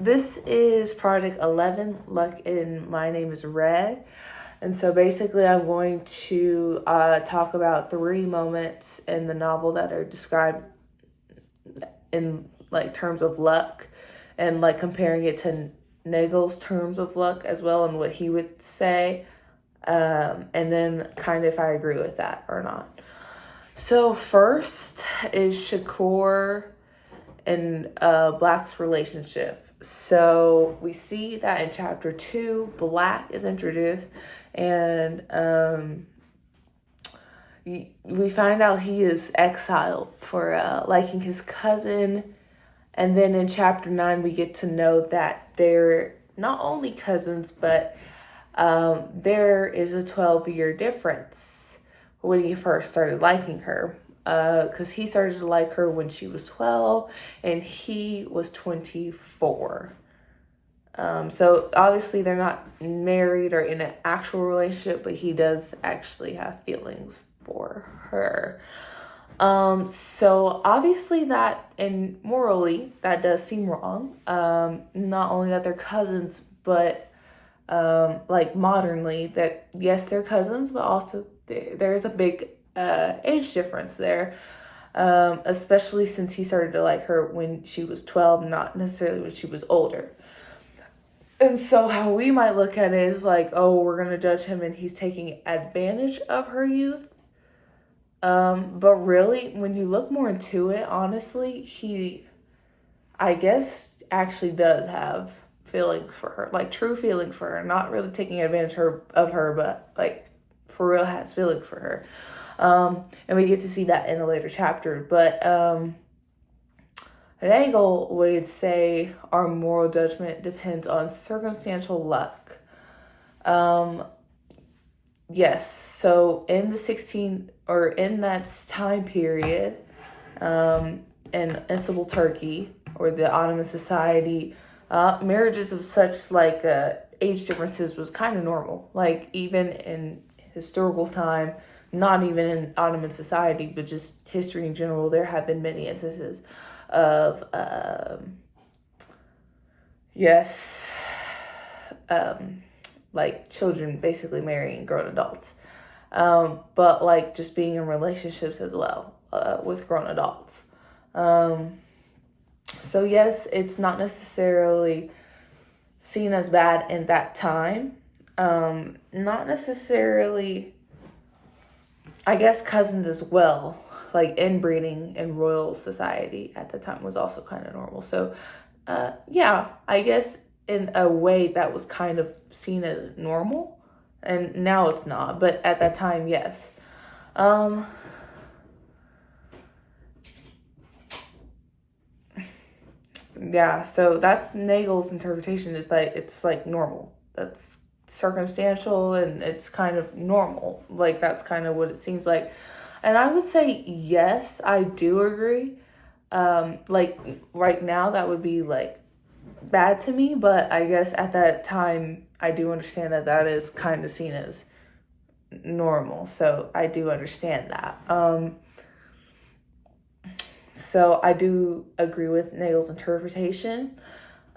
this is Project 11, and my name is Red. And so basically, I'm going to talk about 3 moments in the novel that are described in like terms of luck, and like comparing it to Nagel's terms of luck as well, and what he would say, and then kind of if I agree with that or not. So first is Shakur and Black's relationship. So we see that in chapter 2, Black is introduced, and we find out he is exiled for liking his cousin. And then in chapter 9, we get to know that they're not only cousins, but there is a 12-year difference when he first started liking her. Because he started to like her when she was 12 and he was 24. So obviously they're not married or in an actual relationship, but he does actually have feelings for her. So obviously that, and morally, that does seem wrong. Not only that they're cousins, but like modernly, that yes, they're cousins, but also there's a big age difference there, especially since he started to like her when she was 12, not necessarily when she was older. And so how we might look at it is like, oh, we're going to judge him and he's taking advantage of her youth. But really, when you look more into it, honestly, he, I guess, actually does have feelings for her, like true feelings for her, not really taking advantage of her, but like for real has feelings for her. And we get to see that in a later chapter. But Nagel would say our moral judgment depends on circumstantial luck. Yes, so in that time period, in Istanbul, Turkey, or the Ottoman society, marriages of such like age differences was kind of normal. Like even in historical time, not even in Ottoman society, but just history in general, there have been many instances of, like children basically marrying grown adults. But like just being in relationships as well, with grown adults. So yes, it's not necessarily seen as bad in that time. Not necessarily, I guess, cousins as well. Like inbreeding in royal society at the time was also kind of normal. So, yeah, I guess in a way that was kind of seen as normal, and now it's not. But at that time, yes. Yeah, so that's Nagel's interpretation, is that it's like normal. That's circumstantial and it's kind of normal. Like that's kind of what it seems like. And I would say yes, I do agree. Like right now that would be like bad to me, but I guess at that time I do understand that that is kind of seen as normal. So I do understand that. So I do agree with Nagel's interpretation.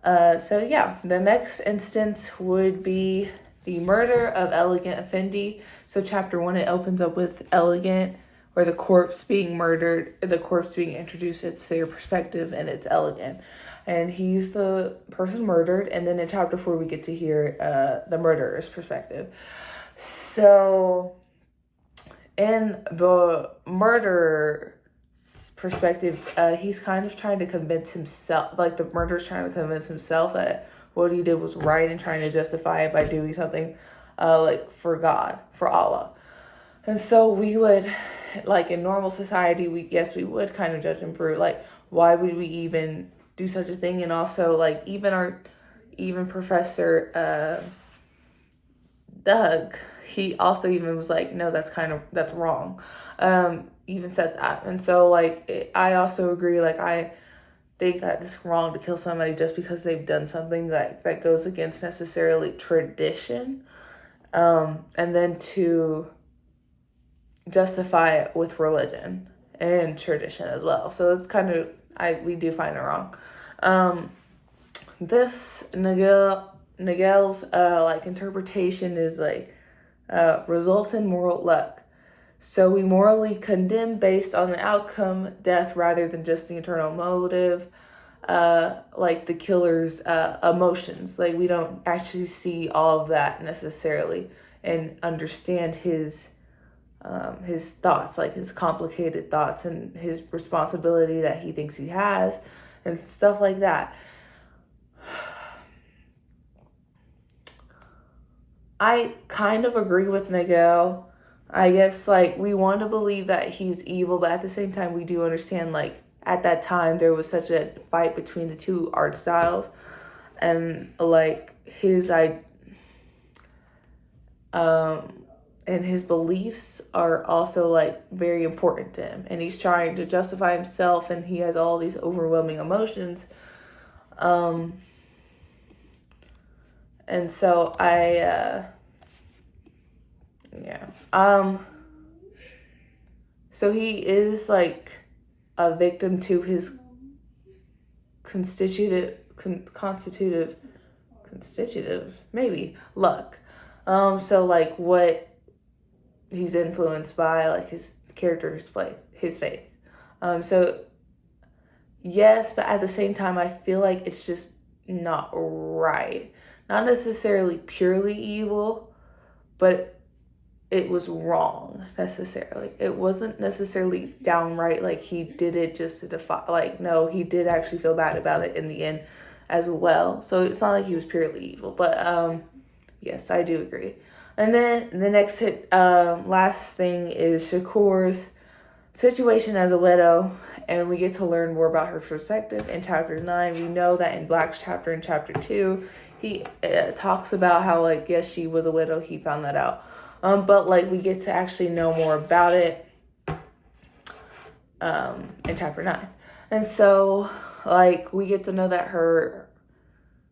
So yeah, the next instance would be the murder of Elegant Effendi. So chapter 1, it opens up with Elegant, or the corpse being murdered, the corpse being introduced. It's their perspective and it's Elegant. And he's the person murdered. And then in chapter 4, we get to hear the murderer's perspective. So in the murderer perspective, he's kind of trying to convince himself, like the murderer's trying to convince himself that what he did was right and trying to justify it by doing something like for God, for Allah. And so we would, like in normal society, we would kind of judge him for like, why would we even do such a thing? And also like even Professor Doug, he also even was like, no, that's wrong. Even said that. And so like I also agree, like I think that it's wrong to kill somebody just because they've done something that goes against necessarily tradition, and then to justify it with religion and tradition as well. So it's kind of, we do find it wrong. this Nigel's like interpretation is like results in moral luck. So we morally condemn based on the outcome, death, rather than just the internal motive, like the killer's emotions. Like we don't actually see all of that necessarily and understand his thoughts, like his complicated thoughts and his responsibility that he thinks he has and stuff like that. I kind of agree with Miguel. I guess like we want to believe that he's evil, but at the same time we do understand like at that time there was such a fight between the two art styles, and like and his beliefs are also like very important to him, and he's trying to justify himself, and he has all these overwhelming emotions. And so so he is like a victim to his constitutive maybe luck. So like what he's influenced by, like his character, his faith. So yes, but at the same time I feel like it's just not right. Not necessarily purely evil, but it was wrong necessarily. It wasn't necessarily downright like he did it just to defy. Like no, he did actually feel bad about it in the end as well. So it's not like he was purely evil. But yes, I do agree. And then the next last thing is Shakur's situation as a widow, and we get to learn more about her perspective in chapter 9. We know that in Black's chapter, in chapter 2, he talks about how like yes, she was a widow. He found that out. But like we get to actually know more about it in chapter 9. And so like we get to know that her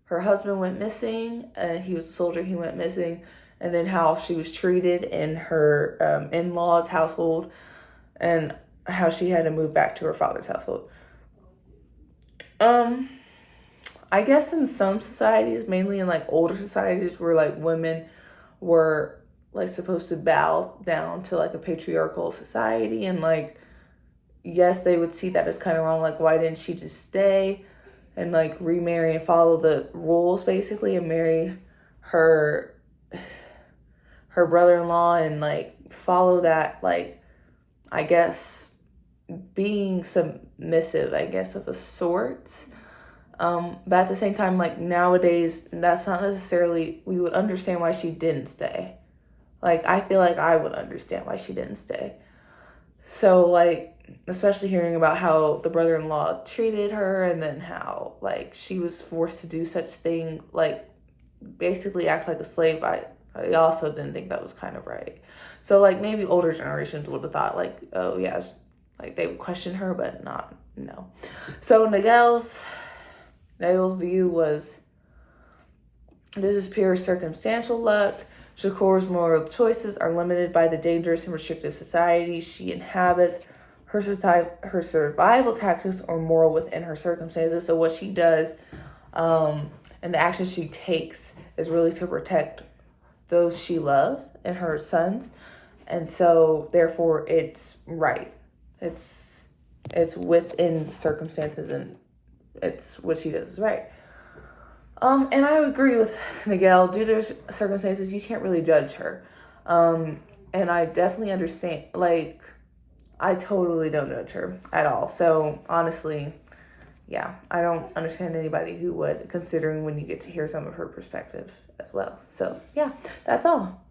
husband went missing, and he was a soldier, he went missing, and then how she was treated in her in-laws' household, and how she had to move back to her father's household. I guess in some societies, mainly in like older societies where like women were like supposed to bow down to like a patriarchal society, and like yes, they would see that as kind of wrong. Like why didn't she just stay and like remarry and follow the rules basically, and marry her brother-in-law and like follow that, like I guess being submissive, I guess, of a sort. But at the same time, like nowadays, that's not necessarily, we would understand why she didn't stay. Like, I feel like I would understand why she didn't stay. So, like, especially hearing about how the brother-in-law treated her, and then how, like, she was forced to do such thing, like, basically act like a slave, I also didn't think that was kind of right. So, like, maybe older generations would have thought, like, oh, yeah, like, they would question her, but no. So, Nagel's view was, this is pure circumstantial luck. Shakur's moral choices are limited by the dangerous and restrictive society she inhabits. Her survival tactics are moral within her circumstances. So what she does and the actions she takes is really to protect those she loves and her sons. And so therefore it's right. It's within circumstances, and it's what she does is right. And I agree with Miguel. Due to circumstances, you can't really judge her. And I definitely understand, like, I totally don't judge her at all. So, honestly, yeah, I don't understand anybody who would, considering when you get to hear some of her perspective as well. So, yeah, that's all.